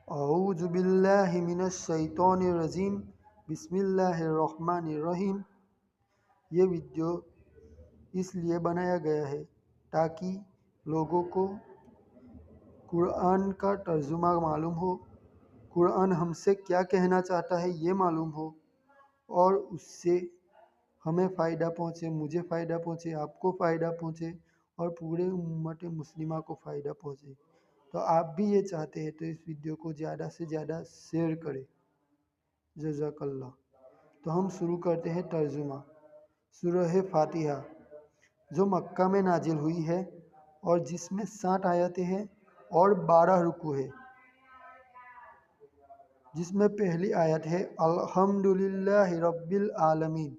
अऊज़ु बिल्लाहि मिनश शैतानिर रजीम बिस्मिल्लाहिर रहमानिर रहीम। ये वीडियो इसलिए बनाया गया है ताकि लोगों को कुरान का तर्जुमा मालूम हो, कुरान हमसे क्या कहना चाहता है ये मालूम हो और उससे हमें फ़ायदा पहुँचे, मुझे फ़ायदा पहुँचे, आपको फ़ायदा पहुँचे और पूरे उम्मत मुस्लिमा को फ़ायदा पहुँचे। तो आप भी ये चाहते हैं तो इस वीडियो को ज़्यादा से ज़्यादा शेयर करें। जज़ाकल्लाह। तो हम शुरू करते हैं तर्जुमा। सूरह फातिहा जो मक्का में नाजिल हुई है और जिसमें 60 आयतें हैं और 12 रुकू है, जिसमें पहली आयत है अल्हम्दुलिल्लाहि रब्बिल आलमीन,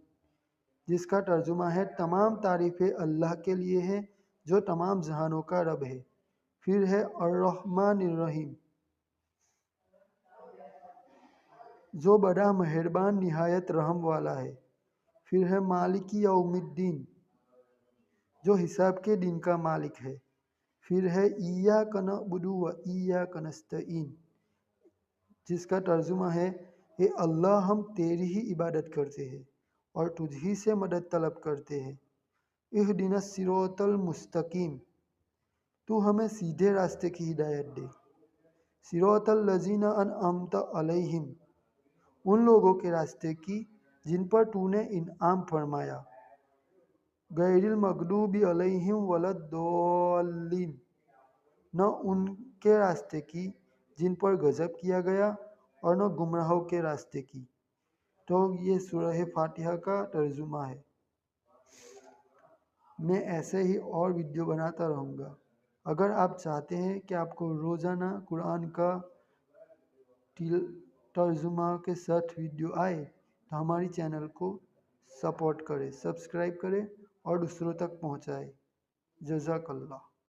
जिसका तर्जुमा है तमाम तारीफ़ें अल्लाह के लिए है जो तमाम जहानों का रब है। फिर है अर्रहमानिर रहीम, जो बड़ा मेहरबान निहायत रहम वाला है। फिर है मालिकी यौमिद्दीन, जो हिसाब के दिन का मालिक है। फिर है इय्याका नअबुदु व इय्याका नस्तईन, जिसका तर्जुमा है ए अल्लाह हम तेरी ही इबादत करते हैं और तुझ ही से मदद तलब करते हैं। इहदिनस सिरातल मुस्तकीम, तू हमें सीधे रास्ते की हिदायत दे। सिरातल लजीना अनअमता अलैहिम, उन लोगों के रास्ते की जिन पर तूने इनाम फरमाया। गैरिल मगदूबी अलैहिम वलद्दोल्लीन, न उनके रास्ते की जिन पर गजब किया गया और न गुमराहों के रास्ते की। तो ये सूरह फातिहा का तर्जुमा है। मैं ऐसे ही और वीडियो बनाता रहूँगा। अगर आप चाहते हैं कि आपको रोज़ाना कुरान का तर्जुमा के साथ वीडियो आए तो हमारी चैनल को सपोर्ट करें, सब्सक्राइब करें और दूसरों तक पहुँचाएं। जज़ाकल्लाह।